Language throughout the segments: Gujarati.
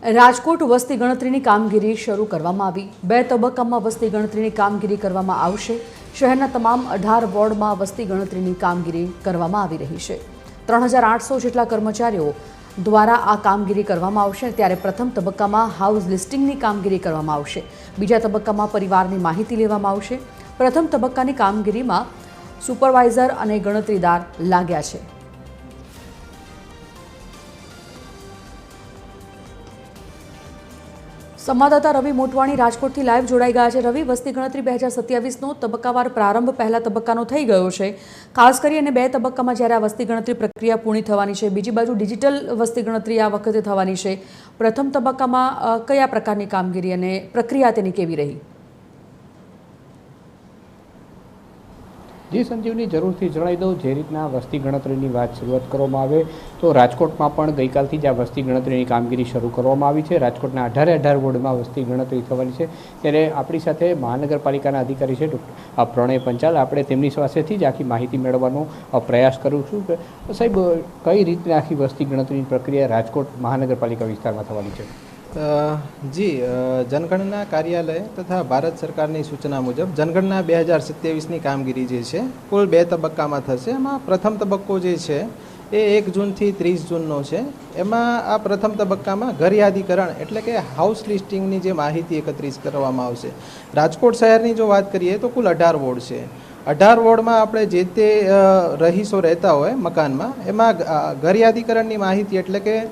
રાજકોટ વસ્તી ગણતરીની કામગીરી શરૂ કરવામાં આવી। 2 તબક્કામાં વસ્તી ગણતરીની કામગીરી કરવામાં આવશે। શહેરના તમામ 18 વોર્ડમાં વસ્તી ગણતરીની કામગીરી કરવામાં આવી રહી છે। 3800 જેટલા કર્મચારીઓ દ્વારા આ કામગીરી કરવામાં આવશે। ત્યારે પ્રથમ તબક્કામાં હાઉસ લિસ્ટિંગની કામગીરી કરવામાં આવશે। બીજા તબક્કામાં પરિવારની માહિતી લેવામાં આવશે। પ્રથમ તબક્કાની કામગીરીમાં સુપરવાઇઝર અને ગણતરીદાર લાગ્યા છે। संवाददाता रवि मोटवाणी राजकोट लाइव जोड़ाई गया है। रवि, वस्ती गणतरी 2027 तबक्कावार प्रारंभ पहला तबक्कानो थई गयो छे। खास करीने 2 तबक्कामां ज्यारे आ वस्ती गणतरी प्रक्रिया पूरी थवानी छे, बीजी बाजु डिजिटल वस्ती गणतरी आ वखते थवानी छे। प्रथम तबक्कामां कया प्रकारनी कामगीरी अने प्रक्रिया तेनी केवी रही? जी संजीवनी, जरूर थी जणावी दऊं। जे रीतना वस्ती गणतरीनी वात शरूआत करवामां आवे तो राजकोटमां पण गईकालथी ज आ वस्ती गणतरीनी कामगीरी शरू करवामां आवी छे। राजकोटना 18 वोर्डमां वस्ती गणतरी थवानी छे। त्यारे आपणी साथे महानगरपालिकाना अधिकारी छे प्रणय पंचाल। आपणे तेमनी पासेथी ज आखी माहिती मेळवવાનો प्रयास करूं छुं के साहेब, कई रीतना आखी वस्ती गणतरीनी प्रक्रिया राजकोट महानगरपालिका विस्तारमां थवानी छे? जी, जनगणना कार्यालय तथा भारत सरकारनी सूचना मुजब जनगणना 2027 कामगीरी जे छे कुल 2 तबक्कामां थशे। एमां प्रथम तबक्को जे छे ए 1 जून थी 30 जूननो छे। एमां आ प्रथम तबक्कामां घर यादीकरण एटले के हाउस लिस्टिंगनी जे माहिती एकत्रित करवामां आवशे। राजकोट शहेरनी जो वात करीए तो कुल 18 वोर्ड छे। 18 वोर्डमां आपणे जे ते रहीशो रहेता होय मकानमां एमां घर यादीकरणनी माहिती एटले के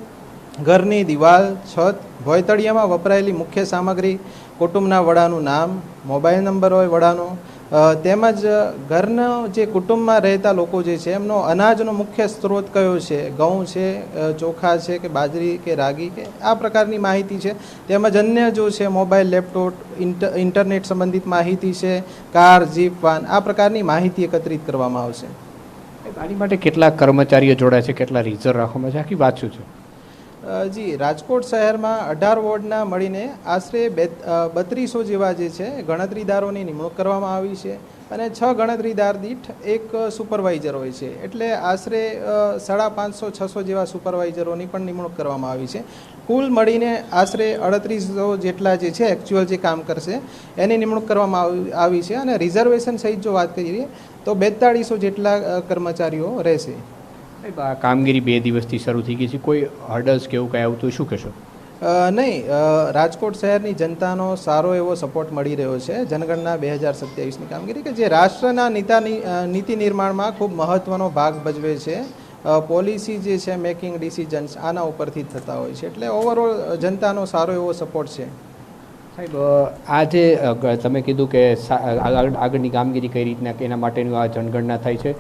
घरनी दीवाल, छत, भोयतळियामां वपराયેલી मुख्य सामग्री, कुटुंबना वडानुं नाम, मोबाइल नंबर होय वडानो, તેમજ ઘરનો જે કુટુંબમાં રહેતા લોકો જે છે એમનો અનાજનો મુખ્ય સ્ત્રોત કયો છે, ઘઉં છે, ચોખા છે કે બાજરી કે રાગી કે આ પ્રકારની માહિતી છે। તેમજ અન્ય જો છે મોબાઈલ, લેપટોપ, ઇન્ટરનેટ સંબંધિત માહિતી છે, કાર, જીપ, વાન આ પ્રકારની માહિતી એકત્રિત કરવામાં આવશે। આની માટે કેટલા કર્મચારીઓ જોડાય છે, કેટલા રિઝર્વ રાખવામાં છે, આખી વાત શું છે? जी, राजकोट शहर में 18 वोर्डना मळीने आश्रे 3200 जेवा जे छे गणतरीदारोनी निमणूक करवामां आवी छे अने 6 गणतरीदार दीठ 1 सुपरवाइजर होय छे। एटले आश्रे 550-600 जेवा सुपरवाइजरोनी पण निमणूक करवामां आवी छे। कुल मळीने आश्रे 3800 जेटला जे छे एक्चुअल जे काम करशे एनी निमणूक करवामां आवी छे अने रिजर्वेशन सहित जो वात करीए तो 4200 जेटला कर्मचारीओ रहेशे। कामगीरी 2 दिवसथी शरू थी गई है, कोई हर्डल्स के कई आवतुं शुं कहेशो? नहीं, राजकोट शहरनी जनतानो सारो एवो सपोर्ट मळी रह्यो छे जनगणना 2027 ની કામગીરી કે જે રાષ્ટ્રના નીતિ નિર્માણમાં ખૂબ મહત્વનો ભાગ ભજવે છે। પોલિસી જે છે મેકિંગ ડિસિઝન્સ આના ઉપરથી થતા હોય છે, એટલે ઓવરઓલ જનતાનો સારો એવો સપોર્ટ છે। સાહેબ, આજે તમે કીધું કે આગળની કામગીરી કઈ રીતના એના માટેનું આ જનગણના થાય છે,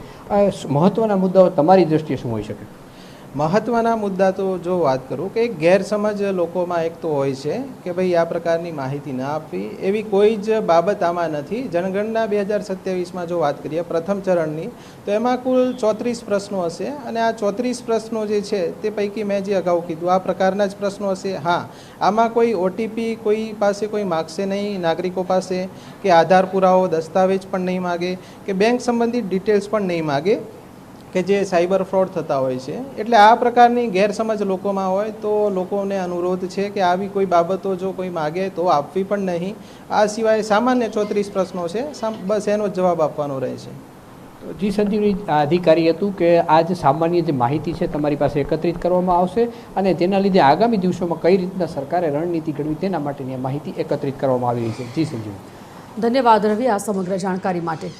મહત્વના મુદ્દાઓ તમારી દ્રષ્ટિએ શું હોઈ શકે? મહત્વના મુદ્દા તો જો વાત કરું કે એક ગેરસમજ લોકોમાં એક તો હોય છે કે ભાઈ આ પ્રકારની માહિતી ના આપવી, એવી કોઈ જ બાબત આમાં નથી। જનગણના 2027માં જો વાત કરીએ પ્રથમ ચરણની તો એમાં કુલ 34 પ્રશ્નો હશે અને આ 34 પ્રશ્નો જે છે તે પૈકી મેં જે અગાઉ કીધું આ પ્રકારના જ પ્રશ્નો હશે। હા, આમાં કોઈ ઓટીપી કોઈ પાસે કોઈ માગશે નહીં, નાગરિકો પાસે કે આધાર પુરાવો દસ્તાવેજ પણ નહીં માગે કે બેંક સંબંધિત ડિટેલ્સ પણ નહીં માગે કે જે સાયબર ફ્રોડ થતા હોય છે। એટલે આ પ્રકારની ગેરસમજ લોકોમાં હોય તો લોકોને અનુરોધ છે કે આવી કોઈ બાબતો જો કોઈ માગે તો આપવી પણ નહીં। આ સિવાય સામાન્ય 34 પ્રશ્નો છે, બસ એનો જવાબ આપવાનો રહેશે। જી સંજીવની, અધિકારી હતું કે આજ સામાન્ય જે માહિતી છે તમારી પાસે એકત્રિત કરવામાં આવશે અને તેના લીધે આગામી દિવસોમાં કઈ રીતના સરકારે રણનીતિ ઘડવી તેના માટેની માહિતી એકત્રિત કરવામાં આવી રહી છે। જી સંજીવની, ધન્યવાદ રવિ આ સમગ્ર જાણકારી માટે।